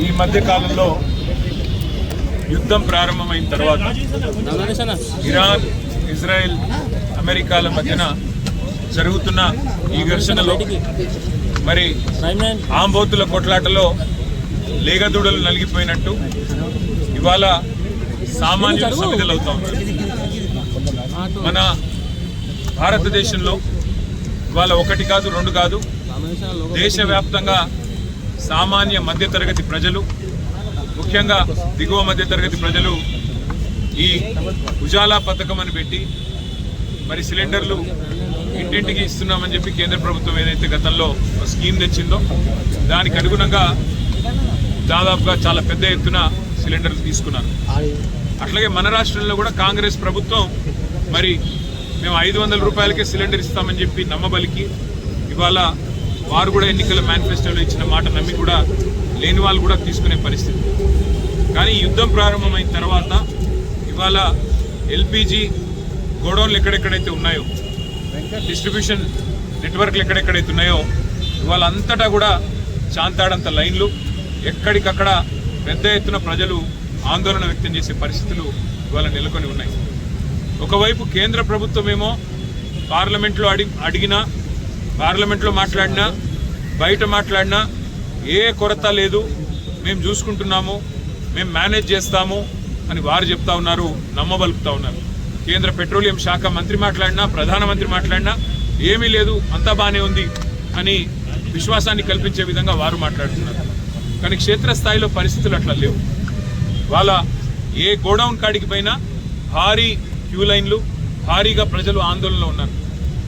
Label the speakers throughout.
Speaker 1: ఈ మధ్య కాలంలో యుద్ధం ప్రారంభమైన తర్వాత ఇరాన్, ఇజ్రాయెల్, అమెరికాల మధ్యన జరుగుతున్న ఈ ఘర్షణలో మరి ఆంబోతుల కొట్లాటలో లేగదూడలు నలిగిపోయినట్టు ఇవాళ సామాన్యులు సమిధలవుతా ఉన్నారు. మన భారతదేశంలో ఇవాళ ఒకటి కాదు, రెండు కాదు, దేశవ్యాప్తంగా సామాన్య మధ్యతరగతి ప్రజలు, ముఖ్యంగా దిగువ మధ్యతరగతి ప్రజలు ఈ ఉజాలా పథకం అని పెట్టి మరి సిలిండర్లు ఇంటింటికి ఇస్తున్నామని చెప్పి కేంద్ర ప్రభుత్వం ఏదైతే గతంలో స్కీమ్ తెచ్చిందో దానికి అనుగుణంగా దాదాపుగా చాలా పెద్ద ఎత్తున సిలిండర్లు తీసుకున్నారు. అట్లాగే మన రాష్ట్రంలో కూడా కాంగ్రెస్ ప్రభుత్వం మరి మేము 500 రూపాయలకే సిలిండర్ ఇస్తామని చెప్పి నమ్మబలికి ఇవాళ వారు కూడా ఎన్నికల మేనిఫెస్టోలో ఇచ్చిన మాట నమ్మి కూడా లేని వాళ్ళు కూడా తీసుకునే పరిస్థితి. కానీ యుద్ధం ప్రారంభమైన తర్వాత ఇవాళ ఎల్పిజి గోడౌన్లు ఎక్కడెక్కడైతే ఉన్నాయో, డిస్ట్రిబ్యూషన్ నెట్వర్క్లు ఎక్కడెక్కడైతే ఉన్నాయో ఇవాళ అంతటా కూడా చాంతాడంత లైన్లు, ఎక్కడికక్కడ పెద్ద ఎత్తున ప్రజలు ఆందోళన వ్యక్తం చేసే పరిస్థితులు ఇవాళ నెలకొని ఉన్నాయి. ఒకవైపు కేంద్ర ప్రభుత్వం ఏమో పార్లమెంట్లో అడిగినా, పార్లమెంట్లో మాట్లాడినా, బయట మాట్లాడినా ఏ కొరత లేదు, మేము చూసుకుంటున్నాము, మేము మేనేజ్ చేస్తాము అని వారు చెప్తా ఉన్నారు, నమ్మబలుపుతా ఉన్నారు. కేంద్ర పెట్రోలియం శాఖ మంత్రి మాట్లాడినా, ప్రధానమంత్రి మాట్లాడినా ఏమీ లేదు, అంతా బాగానే ఉంది అని విశ్వాసాన్ని కల్పించే విధంగా వారు మాట్లాడుతున్నారు. కానీ క్షేత్రస్థాయిలో పరిస్థితులు అట్లా లేవు. వాళ్ళ ఏ గోడౌన్ కాడికి పైన భారీ క్యూ లైన్లు, భారీగా ప్రజలు ఆందోళనలో ఉన్నారు.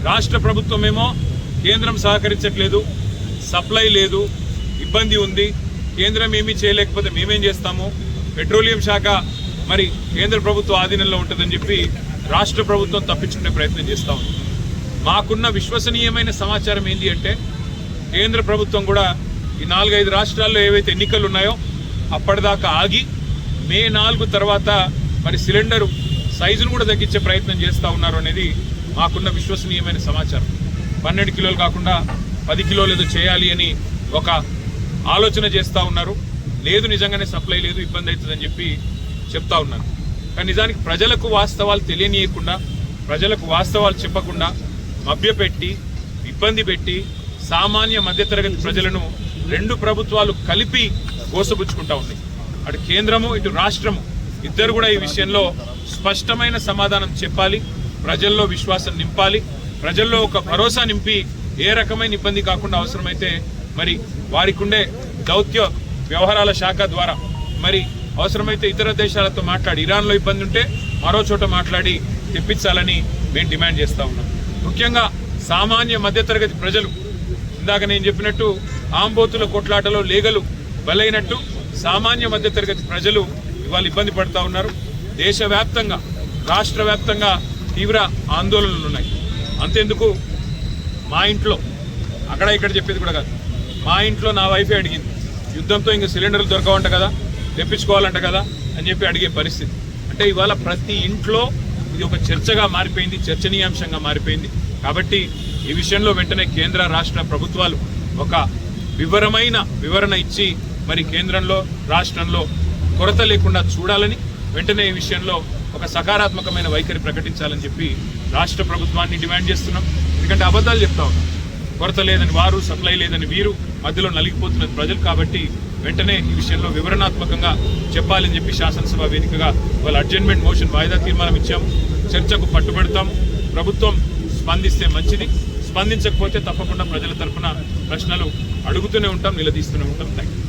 Speaker 1: రాష్ట్ర ప్రభుత్వం ఏమో కేంద్రం సహకరించట్లేదు, సప్లై లేదు, ఇబ్బంది ఉంది, కేంద్రం ఏమీ చేయలేకపోతే మేమేం చేస్తాము, పెట్రోలియం శాఖ మరి కేంద్ర ప్రభుత్వ ఆధీనంలో ఉంటుందని చెప్పి రాష్ట్ర ప్రభుత్వం తప్పించుకునే ప్రయత్నం చేస్తూ ఉంది. మాకున్న విశ్వసనీయమైన సమాచారం ఏంటి అంటే కేంద్ర ప్రభుత్వం కూడా ఈ 4-5 రాష్ట్రాల్లో ఏవైతే ఎన్నికలు ఉన్నాయో అప్పటిదాకా ఆగి మే 4 తర్వాత మరి సిలిండరు సైజును కూడా తగ్గించే ప్రయత్నం చేస్తూ ఉన్నారు అనేది మాకున్న విశ్వసనీయమైన సమాచారం. 12 కిలోలు కాకుండా 10 కిలోలు ఏదో చేయాలి అని ఒక ఆలోచన చేస్తూ ఉన్నారు. లేదు, నిజంగానే సప్లై లేదు, ఇబ్బంది అవుతుందని చెప్పి చెప్తా ఉన్నారు. కానీ నిజానికి ప్రజలకు వాస్తవాలు తెలియనీయకుండా, ప్రజలకు వాస్తవాలు చెప్పకుండా మభ్యపెట్టి, ఇబ్బంది పెట్టి సామాన్య మధ్యతరగతి ప్రజలను రెండు ప్రభుత్వాలు కలిపి మోసపుచ్చుకుంటా ఉన్నాయి. అటు కేంద్రము, ఇటు రాష్ట్రము ఇద్దరు కూడా ఈ విషయంలో స్పష్టమైన సమాధానం చెప్పాలి, ప్రజల్లో విశ్వాసం నింపాలి, ప్రజల్లో ఒక భరోసా నింపి ఏ రకమైన ఇబ్బంది కాకుండా అవసరమైతే మరి వారికి ఉండే దౌత్య వ్యవహారాల శాఖ ద్వారా మరి అవసరమైతే ఇతర దేశాలతో మాట్లాడి, ఇరాన్లో ఇబ్బంది ఉంటే మరో చోట మాట్లాడి తెప్పించాలని మేము డిమాండ్ చేస్తూ ఉన్నాం. ముఖ్యంగా సామాన్య మధ్యతరగతి ప్రజలు, ఇందాక నేను చెప్పినట్టు ఆంబోతుల కొట్లాటలో లేగలు బలైనట్టు సామాన్య మధ్యతరగతి ప్రజలు ఇవాళ ఇబ్బంది పడుతూ ఉన్నారు. దేశవ్యాప్తంగా, రాష్ట్ర వ్యాప్తంగా తీవ్ర ఆందోళనలు ఉన్నాయి. అంతేందుకు మా ఇంట్లో, అక్కడ ఇక్కడ చెప్పేది కూడా కాదు, మా ఇంట్లో నా వైఫే అడిగింది, యుద్ధంతో ఇంకా సిలిండర్లు దొరకవంట కదా, తెప్పించుకోవాలంట కదా అని చెప్పి అడిగే పరిస్థితి. అంటే ఇవాళ ప్రతి ఇంట్లో ఇది ఒక చర్చగా మారిపోయింది, చర్చనీయాంశంగా మారిపోయింది. కాబట్టి ఈ విషయంలో వెంటనే కేంద్ర రాష్ట్ర ప్రభుత్వాలు ఒక వివరణ ఇచ్చి మరి కేంద్రంలో, రాష్ట్రంలో కొరత లేకుండా చూడాలని, వెంటనే ఈ విషయంలో ఒక సకారాత్మకమైన వైఖరి ప్రకటించాలని చెప్పి రాష్ట్ర ప్రభుత్వాన్ని డిమాండ్ చేస్తున్నాం. ఎందుకంటే అబద్ధాలు చెప్తా ఉన్నాం, కొరత లేదని వారు, సప్లై లేదని వీరు, మధ్యలో నలిగిపోతున్నది ప్రజలు. కాబట్టి వెంటనే ఈ విషయంలో వివరణాత్మకంగా చెప్పాలని చెప్పి శాసనసభ వేదికగా వాళ్ళ అడ్జర్న్మెంట్ మోషన్ వాయిదా తీర్మానం ఇచ్చాము. చర్చకు పట్టుబడతాము. ప్రభుత్వం స్పందిస్తే మంచిది, స్పందించకపోతే తప్పకుండా ప్రజల తరఫున ప్రశ్నలు అడుగుతూనే ఉంటాం, నిలదీస్తూనే ఉంటాం. Thank you.